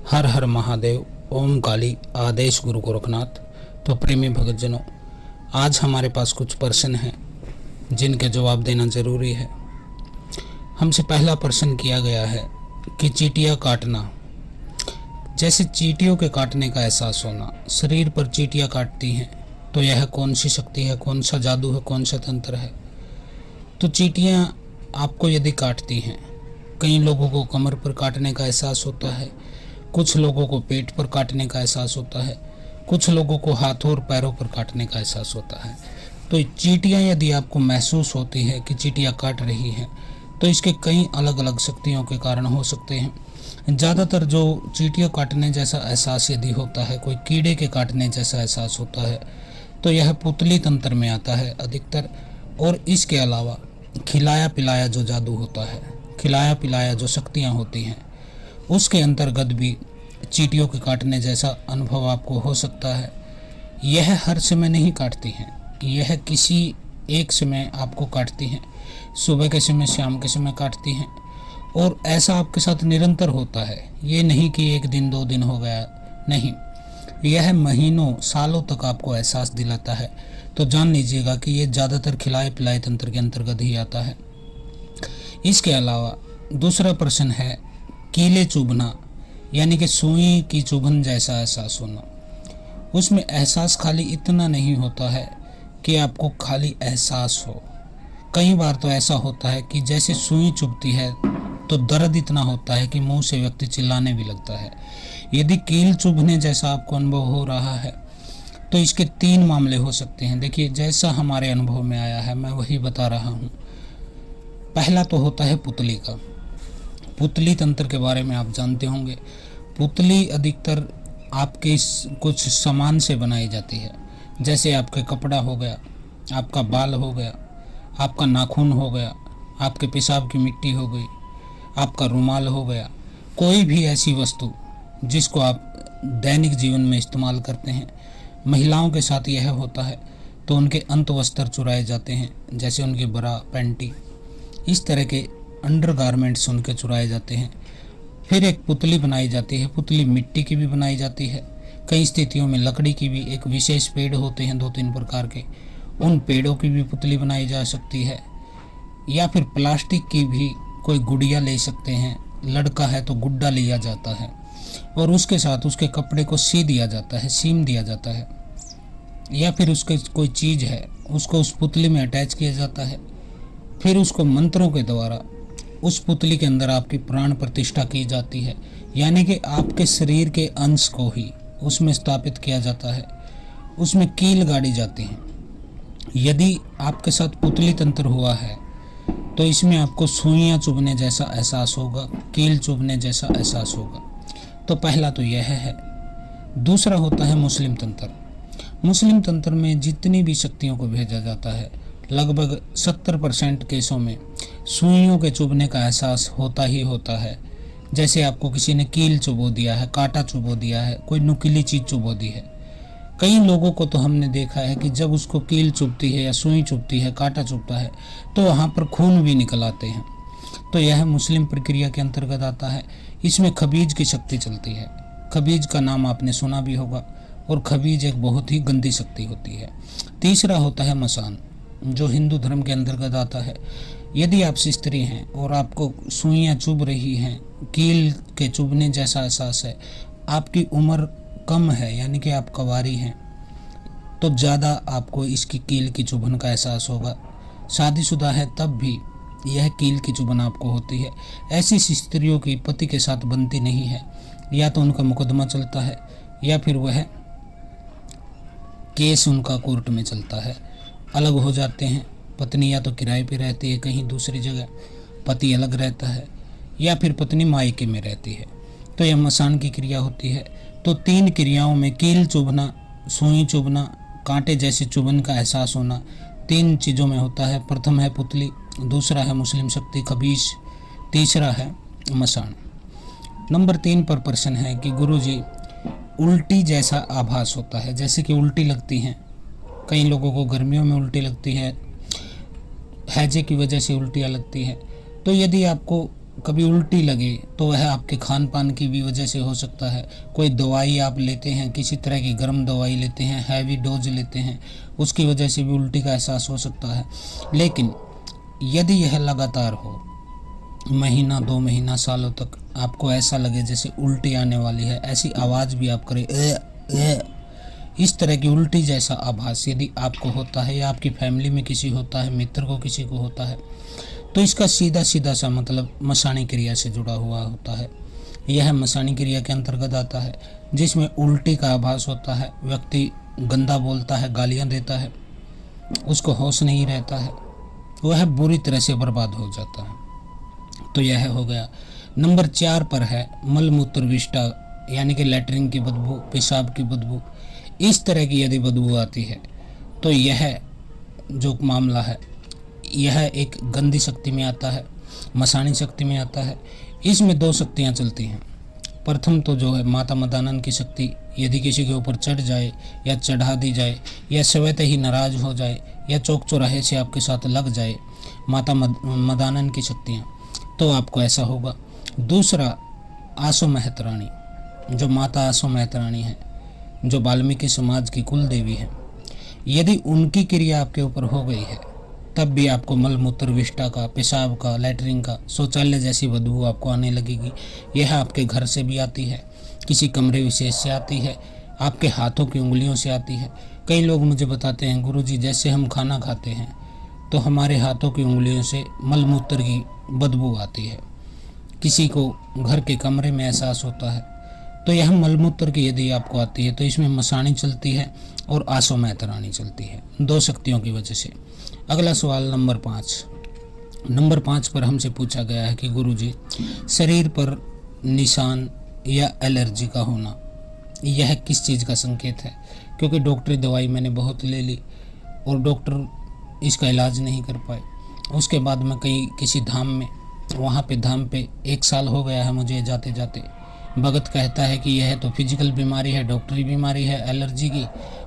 हर हर महादेव। ओम काली आदेश गुरु गोरखनाथ। तो प्रेमी भगतजनों, आज हमारे पास कुछ प्रश्न हैं जिनके जवाब देना ज़रूरी है। हमसे पहला प्रश्न किया गया है कि चींटियाँ काटना, जैसे चींटियों के काटने का एहसास होना, शरीर पर चींटियाँ काटती हैं तो यह कौन सी शक्ति है, कौन सा जादू है, कौन सा तंत्र है। तो चींटियाँ आपको यदि काटती हैं, कई लोगों को कमर पर काटने का एहसास होता है, कुछ लोगों को पेट पर काटने का एहसास होता है, कुछ लोगों को हाथों और पैरों पर काटने का एहसास होता है। तो चींटियाँ यदि आपको महसूस होती है कि चींटियाँ काट रही हैं, तो इसके कई अलग अलग शक्तियों के कारण हो सकते हैं। ज़्यादातर जो चींटियों काटने जैसा एहसास यदि होता है, कोई कीड़े के काटने जैसा एहसास होता है, तो यह पुतली तंत्र में आता है अधिकतर। और इसके अलावा खिलाया पिलाया जो जादू होता है, खिलाया पिलाया जो शक्तियाँ होती हैं, उसके अंतर्गत भी चींटियों के काटने जैसा अनुभव आपको हो सकता है। यह हर समय नहीं काटती हैं, यह किसी एक समय आपको काटती हैं, सुबह के समय, शाम के समय काटती हैं। और ऐसा आपके साथ निरंतर होता है, ये नहीं कि एक दिन दो दिन हो गया, नहीं, यह महीनों सालों तक आपको एहसास दिलाता है। तो जान लीजिएगा कि ये ज़्यादातर खिलाए पिलाए तंत्र के अंतर्गत ही आता है। इसके अलावा दूसरा प्रश्न है कीले चुभना, यानी कि सुई की चुभन जैसा एहसास होना। उसमें एहसास खाली इतना नहीं होता है कि आपको खाली एहसास हो, कई बार तो ऐसा होता है कि जैसे सुई चुभती है तो दर्द इतना होता है कि मुंह से व्यक्ति चिल्लाने भी लगता है। यदि कील चुभने जैसा आपको अनुभव हो रहा है तो इसके 3 मामले हो सकते हैं। देखिए, जैसा हमारे अनुभव में आया है मैं वही बता रहा हूँ। पहला तो होता है पुतली का। पुतली तंत्र के बारे में आप जानते होंगे। पुतली अधिकतर आपके कुछ सामान से बनाई जाती है, जैसे आपके कपड़ा हो गया, आपका बाल हो गया, आपका नाखून हो गया, आपके पेशाब की मिट्टी हो गई, आपका रुमाल हो गया। कोई भी ऐसी वस्तु जिसको आप दैनिक जीवन में इस्तेमाल करते हैं। महिलाओं के साथ यह होता है तो उनके अंतवस्त्र चुराए जाते हैं, जैसे उनके बरा, पैंटी, इस तरह के अंडरगारमेंट्स उनके चुराए जाते हैं। फिर एक पुतली बनाई जाती है। पुतली मिट्टी की भी बनाई जाती है, कई स्थितियों में लकड़ी की भी। एक विशेष पेड़ होते हैं 2-3 प्रकार के, उन पेड़ों की भी पुतली बनाई जा सकती है। या फिर प्लास्टिक की भी कोई गुड़िया ले सकते हैं। लड़का है तो गुड्डा लिया जाता है और उसके साथ उसके कपड़े को सी दिया जाता है, सीम दिया जाता है। या फिर उसके कोई चीज़ है उसको उस पुतली में अटैच किया जाता है। फिर उसको मंत्रों के द्वारा उस पुतली के अंदर आपकी प्राण प्रतिष्ठा की जाती है, यानी कि आपके शरीर के अंश को ही उसमें स्थापित किया जाता है, उसमें कील गाड़ी जाती है। यदि आपके साथ पुतली तंत्र हुआ है तो इसमें आपको सुइयां चुभने जैसा एहसास होगा, कील चुभने जैसा एहसास होगा। तो पहला तो यह है। दूसरा होता है मुस्लिम तंत्र। मुस्लिम तंत्र में जितनी भी शक्तियों को भेजा जाता है, लगभग 70% केसों में सुइयों के चुभने का एहसास होता ही होता है। जैसे आपको किसी ने कील चुभो दिया है, कांटा चुभो दिया है, कोई नुकीली चीज़ चुभो दी है। कई लोगों को तो हमने देखा है कि जब उसको कील चुभती है या सुई चुभती है, कांटा चुभता है, तो वहाँ पर खून भी निकल आते हैं। तो यह मुस्लिम प्रक्रिया के अंतर्गत आता है। इसमें खबीज की शक्ति चलती है। खबीज का नाम आपने सुना भी होगा, और खबीज एक बहुत ही गंदी शक्ति होती है। तीसरा होता है मसान, जो हिंदू धर्म के अंतर्गत आता है। यदि आप स्त्री हैं और आपको सुइयां चुभ रही हैं, कील के चुभने जैसा एहसास है, आपकी उम्र कम है, यानी कि आप कवारी हैं, तो ज़्यादा आपको इसकी कील की चुभन का एहसास होगा। शादीशुदा है तब भी यह कील की चुभन आपको होती है। ऐसी स्त्रियों की पति के साथ बनती नहीं है, या तो उनका मुकदमा चलता है या फिर वह केस उनका कोर्ट में चलता है, अलग हो जाते हैं। पत्नी या तो किराए पे रहती है कहीं दूसरी जगह, पति अलग रहता है, या फिर पत्नी मायके में रहती है। तो यह मसान की क्रिया होती है। तो 3 क्रियाओं में कील चुभना, सुई चुभना, कांटे जैसे चुभन का एहसास होना 3 चीज़ों में होता है। प्रथम है पुतली, दूसरा है मुस्लिम शक्ति खबीज, तीसरा है मसान। नंबर 3 पर प्रश्न है कि गुरुजी, उल्टी जैसा आभास होता है, जैसे कि उल्टी लगती हैं। कई लोगों को गर्मियों में उल्टी लगती है, हैजे की वजह से उल्टियाँ लगती हैं। तो यदि आपको कभी उल्टी लगे तो वह आपके खान पान की भी वजह से हो सकता है। कोई दवाई आप लेते हैं, किसी तरह की गर्म दवाई लेते हैं, हैवी डोज लेते हैं, उसकी वजह से भी उल्टी का एहसास हो सकता है। लेकिन यदि यह लगातार हो, महीना 2 महीना सालों तक आपको ऐसा लगे जैसे उल्टी आने वाली है, ऐसी आवाज़ भी आप करें इस तरह की उल्टी जैसा आभास यदि आपको होता है या आपकी फैमिली में किसी होता है, मित्र को किसी को होता है, तो इसका सीधा सीधा सा मतलब मसाणी क्रिया से जुड़ा हुआ होता है। यह मसाणी क्रिया के अंतर्गत आता है, जिसमें उल्टी का आभास होता है, व्यक्ति गंदा बोलता है, गालियां देता है, उसको होश नहीं रहता है, वह बुरी तरह से बर्बाद हो जाता है। तो यह हो गया। नंबर 4 पर है मलमूत्र विष्टा, यानी कि लैट्रिन की बदबू, पेशाब की बदबू। इस तरह की यदि बदबू आती है तो यह जो मामला है यह एक गंदी शक्ति में आता है, मसाणी शक्ति में आता है। इसमें 2 शक्तियाँ चलती हैं। प्रथम तो जो है माता मदानन की शक्ति, यदि किसी के ऊपर चढ़ जाए या चढ़ा दी जाए या स्वतः ही नाराज हो जाए या चौक चौराहे से आपके साथ लग जाए माता मदानन की शक्तियाँ, तो आपको ऐसा होगा। दूसरा आसो महतरानी, जो माता आसो महतरानी है, जो वाल्मीकि समाज की कुल देवी है, यदि उनकी क्रिया आपके ऊपर हो गई है तब भी आपको मलमूत्र विष्टा का, पेशाब का, लैट्रिन का, शौचालय जैसी बदबू आपको आने लगेगी। यह आपके घर से भी आती है, किसी कमरे विशेष से आती है, आपके हाथों की उंगलियों से आती है। कई लोग मुझे बताते हैं, गुरुजी जैसे हम खाना खाते हैं तो हमारे हाथों की उंगलियों से मलमूत्र की बदबू आती है, किसी को घर के कमरे में एहसास होता है। तो यह मलमूत्र की यदि आपको आती है तो इसमें मसाणी चलती है और आसो महतरानी चलती है, 2 शक्तियों की वजह से। अगला सवाल नंबर 5। नंबर 5 पर हमसे पूछा गया है कि गुरुजी, शरीर पर निशान या एलर्जी का होना यह किस चीज़ का संकेत है? क्योंकि डॉक्टरी दवाई मैंने बहुत ले ली और डॉक्टर इसका इलाज नहीं कर पाए। उसके बाद मैं किसी धाम में, वहाँ पे धाम पे 1 साल हो गया है मुझे जाते जाते। भगत कहता है कि यह तो फिजिकल बीमारी है, डॉक्टरी बीमारी है एलर्जी की,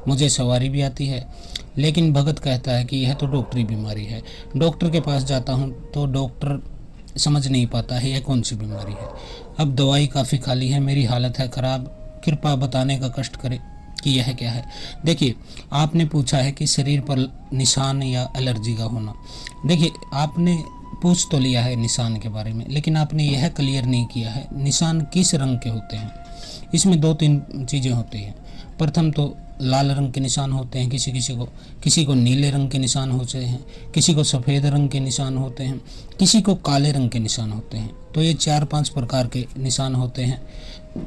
मुझे सवारी भी आती है। लेकिन भगत कहता है कि यह तो डॉक्टरी बीमारी है। डॉक्टर के पास जाता हूँ तो डॉक्टर समझ नहीं पाता है यह कौन सी बीमारी है। अब दवाई काफ़ी खाली है, मेरी हालत है ख़राब, कृपा बताने का कष्ट करे कि यह क्या है। देखिए, आपने पूछा है कि शरीर पर निशान या एलर्जी का होना। देखिए, आपने पूछ तो लिया है निशान के बारे में, लेकिन आपने यह क्लियर नहीं किया है निशान किस रंग के होते हैं। इसमें 2-3 चीज़ें होती हैं। प्रथम तो लाल रंग के निशान होते हैं, किसी को नीले रंग के निशान होते हैं, किसी को सफ़ेद रंग के निशान होते हैं, किसी को काले रंग के निशान होते हैं। तो ये 4-5 प्रकार के निशान होते हैं।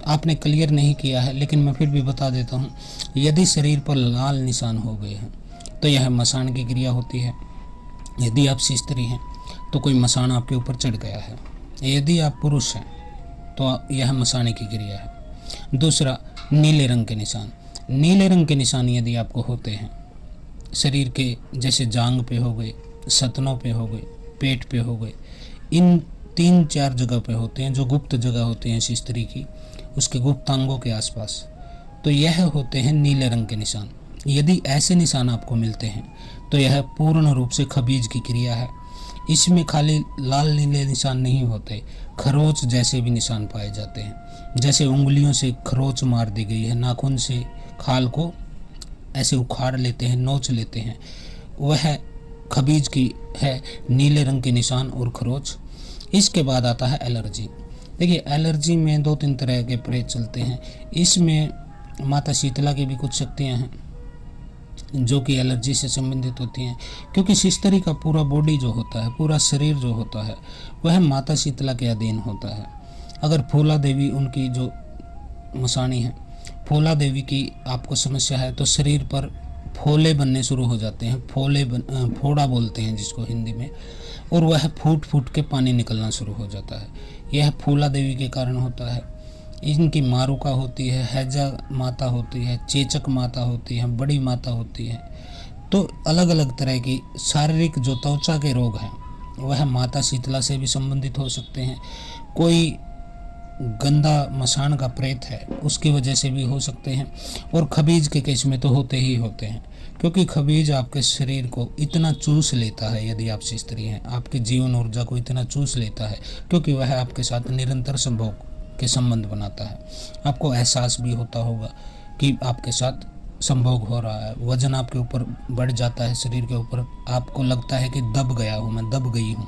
आपने क्लियर नहीं किया है, लेकिन मैं फिर भी बता देता हूँ। यदि शरीर पर लाल निशान हो गए हैं तो यह मसान की क्रिया होती है। यदि आप स्त्री हैं तो कोई मसान आपके ऊपर चढ़ गया है। यदि आप पुरुष हैं तो यह मसाने की क्रिया है। दूसरा, नीले रंग के निशान। नीले रंग के निशान यदि आपको होते हैं शरीर के, जैसे जांग पे हो गए, सतनों पे हो गए, पेट पे हो गए, इन 3-4 जगह पे होते हैं जो गुप्त जगह होती हैं स्त्री की, उसके गुप्तांगों के आसपास, तो यह होते हैं नीले रंग के निशान। यदि ऐसे निशान आपको मिलते हैं तो यह पूर्ण रूप से खबीज की क्रिया है। इसमें खाली लाल नीले निशान नहीं होते, खरोच जैसे भी निशान पाए जाते हैं। जैसे उंगलियों से खरोच मार दी गई है, नाखून से खाल को ऐसे उखाड़ लेते हैं, नोच लेते हैं, वह खबीज की है, नीले रंग के निशान और खरोच। इसके बाद आता है एलर्जी। देखिए, एलर्जी में 2-3 तरह के प्रेत चलते हैं। इसमें माता शीतला की भी कुछ शक्तियाँ हैं जो कि एलर्जी से संबंधित होती हैं, क्योंकि शिस्तरी का पूरा बॉडी जो होता है, पूरा शरीर जो होता है, वह माता शीतला के अधीन होता है। अगर फूला देवी उनकी जो मसाणी है, फूला देवी की आपको समस्या है तो शरीर पर फोले बनने शुरू हो जाते हैं। फोड़ा बोलते हैं जिसको हिंदी में, और वह फूट फूट के पानी निकलना शुरू हो जाता है। यह फूला देवी के कारण होता है। इनकी मारुका होती है, हैजा माता होती है, चेचक माता होती है, बड़ी माता होती है। तो अलग अलग तरह की शारीरिक जो त्वचा के रोग हैं वह माता शीतला से भी संबंधित हो सकते हैं। कोई गंदा मसान का प्रेत है उसकी वजह से भी हो सकते हैं। और खबीज के केस में तो होते ही होते हैं, क्योंकि खबीज आपके शरीर को इतना चूस लेता है, यदि आप स्त्री हैं आपकी जीवन ऊर्जा को इतना चूस लेता है, क्योंकि वह आपके साथ निरंतर संभोग के संबंध बनाता है। आपको एहसास भी होता होगा कि आपके साथ संभोग हो रहा है, वजन आपके ऊपर बढ़ जाता है, शरीर के ऊपर आपको लगता है कि दब गया हूँ, मैं दब गई हूँ,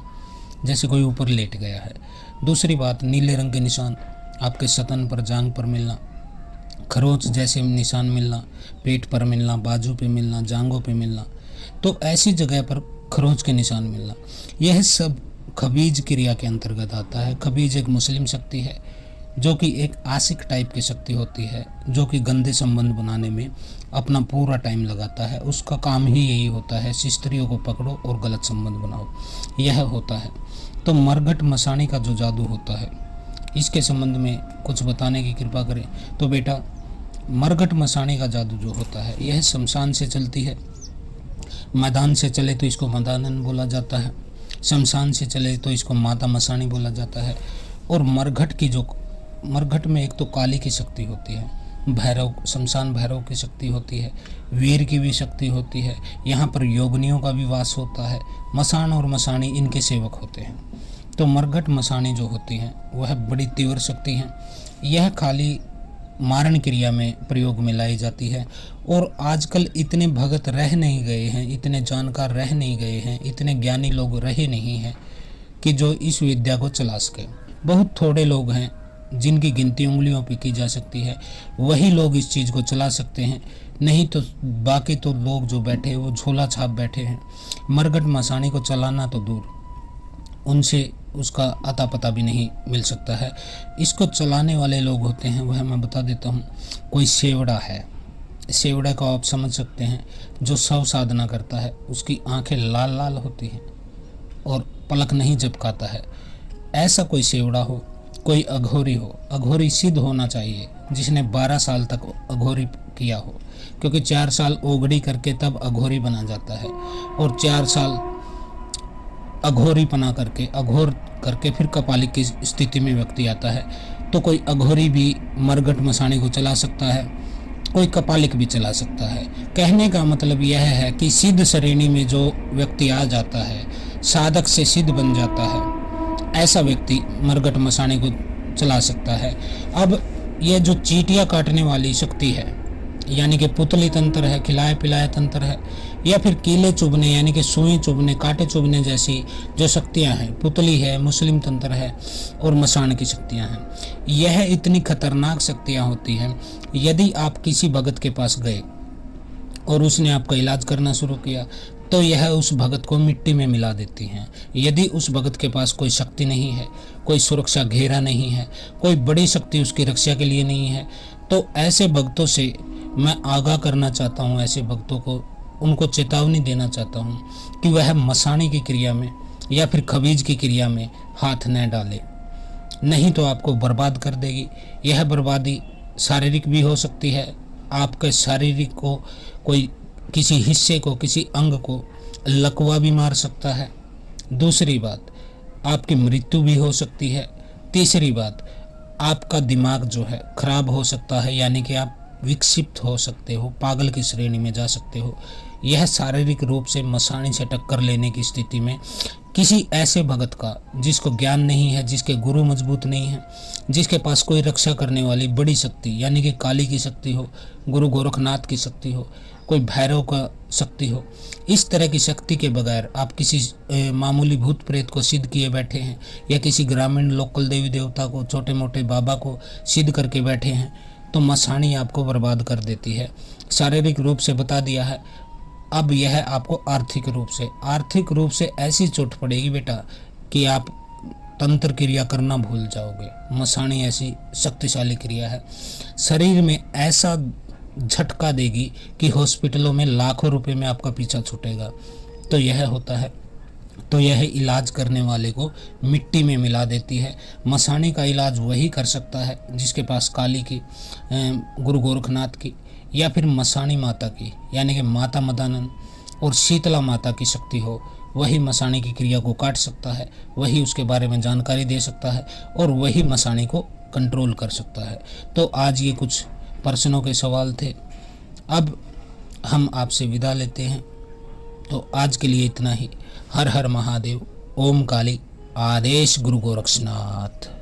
जैसे कोई ऊपर लेट गया है। दूसरी बात, नीले रंग के निशान आपके सतन पर, जांग पर मिलना, खरोंच जैसे निशान मिलना, पेट पर मिलना, बाजू पे मिलना, जांघों पे मिलना, तो ऐसी जगह पर खरोंच के निशान मिलना, यह सब खबीज क्रिया के अंतर्गत आता है। खबीज एक मुस्लिम शक्ति है जो कि एक आशिक टाइप की शक्ति होती है, जो कि गंदे संबंध बनाने में अपना पूरा टाइम लगाता है। उसका काम ही यही होता है, स्त्रियों को पकड़ो और गलत संबंध बनाओ, यह होता है। तो मरघट मसाणी का जो जादू होता है, इसके संबंध में कुछ बताने की कृपा करें। तो बेटा, मरघट मसाणी का जादू जो होता है, यह शमशान से चलती है। मैदान से चले तो इसको मदानन बोला जाता है, शमशान से चले तो इसको माता मसाणी बोला जाता है। और मरघट में एक तो काली की शक्ति होती है, भैरव, शमशान भैरव की शक्ति होती है, वीर की भी शक्ति होती है, यहाँ पर योगनियों का भी वास होता है। मसान और मसाणी इनके सेवक होते हैं। तो मरघट मसाणी जो होती हैं वह बड़ी तीव्र शक्ति हैं। यह खाली मारण क्रिया में प्रयोग में लाई जाती है। और आजकल इतने भगत रह नहीं गए हैं, इतने जानकार रह नहीं गए हैं, इतने ज्ञानी लोग रहे नहीं हैं कि जो इस विद्या को चला सके। बहुत थोड़े लोग हैं, जिनकी गिनती उंगलियों पे की जा सकती है, वही लोग इस चीज़ को चला सकते हैं। नहीं तो बाकी तो लोग जो बैठे हैं वो झोला छाप बैठे हैं। मरघट मसाणी को चलाना तो दूर, उनसे उसका अता पता भी नहीं मिल सकता है। इसको चलाने वाले लोग होते हैं, वह मैं बता देता हूँ। कोई सेवड़ा है, सेवड़ा को आप समझ सकते हैं, जो शव साधना करता है, उसकी आंखें लाल लाल होती हैं और पलक नहीं झपकाता है। ऐसा कोई सेवड़ा हो, कोई अघोरी हो, अघोरी सिद्ध होना चाहिए जिसने 12 साल तक अघोरी किया हो, क्योंकि 4 साल ओगड़ी करके तब अघोरी बना जाता है, और 4 साल अघोरी पना करके, अघोर करके फिर कपालिक की स्थिति में व्यक्ति आता है। तो कोई अघोरी भी मरघट मसाणी को चला सकता है, कोई कपालिक भी चला सकता है। कहने का मतलब यह है कि सिद्ध श्रेणी में जो व्यक्ति आ जाता है, साधक से सिद्ध बन जाता है, ऐसा व्यक्ति मरघट मसाणी को चला सकता है। अब यह जो चींटियां काटने वाली शक्ति है, यानी कि पुतली तंत्र है, खिलाए पिलाए तंत्र है, या फिर कीले चुभने यानी कि सुई चुभने, कांटे चुभने जैसी जो शक्तियां हैं, पुतली है, मुस्लिम तंत्र है और मसान की शक्तियां हैं, यह इतनी खतरनाक शक्तियां होती हैं। यदि आप किसी भगत के पास गए और उसने आपका इलाज करना शुरू किया, तो यह उस भगत को मिट्टी में मिला देती हैं। यदि उस भगत के पास कोई शक्ति नहीं है, कोई सुरक्षा घेरा नहीं है, कोई बड़ी शक्ति उसकी रक्षा के लिए नहीं है, तो ऐसे भक्तों से मैं आगाह करना चाहता हूँ, ऐसे भक्तों को, उनको चेतावनी देना चाहता हूँ कि वह मसाणी की क्रिया में या फिर खबीज की क्रिया में हाथ न डाले, नहीं तो आपको बर्बाद कर देगी। यह बर्बादी शारीरिक भी हो सकती है, आपके शारीरिक को, कोई किसी हिस्से को, किसी अंग को लकवा भी मार सकता है। दूसरी बात, आपकी मृत्यु भी हो सकती है। तीसरी बात, आपका दिमाग जो है खराब हो सकता है, यानी कि आप विक्षिप्त हो सकते हो, पागल की श्रेणी में जा सकते हो। यह शारीरिक रूप से मसाणी से टक्कर लेने की स्थिति में किसी ऐसे भगत का जिसको ज्ञान नहीं है, जिसके गुरु मजबूत नहीं है, जिसके पास कोई रक्षा करने वाली बड़ी शक्ति यानी कि काली की शक्ति हो, गुरु गोरखनाथ की शक्ति हो, कोई भैरव का शक्ति हो, इस तरह की शक्ति के बगैर आप किसी मामूली भूत प्रेत को सिद्ध किए बैठे हैं, या किसी ग्रामीण लोकल देवी देवता को, छोटे मोटे बाबा को सिद्ध करके बैठे हैं, तो मसाणी आपको बर्बाद कर देती है। शारीरिक रूप से बता दिया है, अब यह आपको आर्थिक रूप से ऐसी चोट पड़ेगी बेटा कि आप तंत्र क्रिया करना भूल जाओगे। मसाणी ऐसी शक्तिशाली क्रिया है, शरीर में ऐसा झटका देगी कि हॉस्पिटलों में लाखों रुपए में आपका पीछा छूटेगा। तो यह होता है, तो यह इलाज करने वाले को मिट्टी में मिला देती है। मसाणी का इलाज वही कर सकता है जिसके पास काली की, गुरु गोरखनाथ की, या फिर मसाणी माता की यानी कि माता मदानन और शीतला माता की शक्ति हो, वही मसाणी की क्रिया को काट सकता है, वही उसके बारे में जानकारी दे सकता है और वही मसाणी को कंट्रोल कर सकता है। तो आज ये कुछ प्रश्नों के सवाल थे। अब हम आपसे विदा लेते हैं। तो आज के लिए इतना ही। हर हर महादेव। ओम काली। आदेश गुरु गोरक्षनाथ।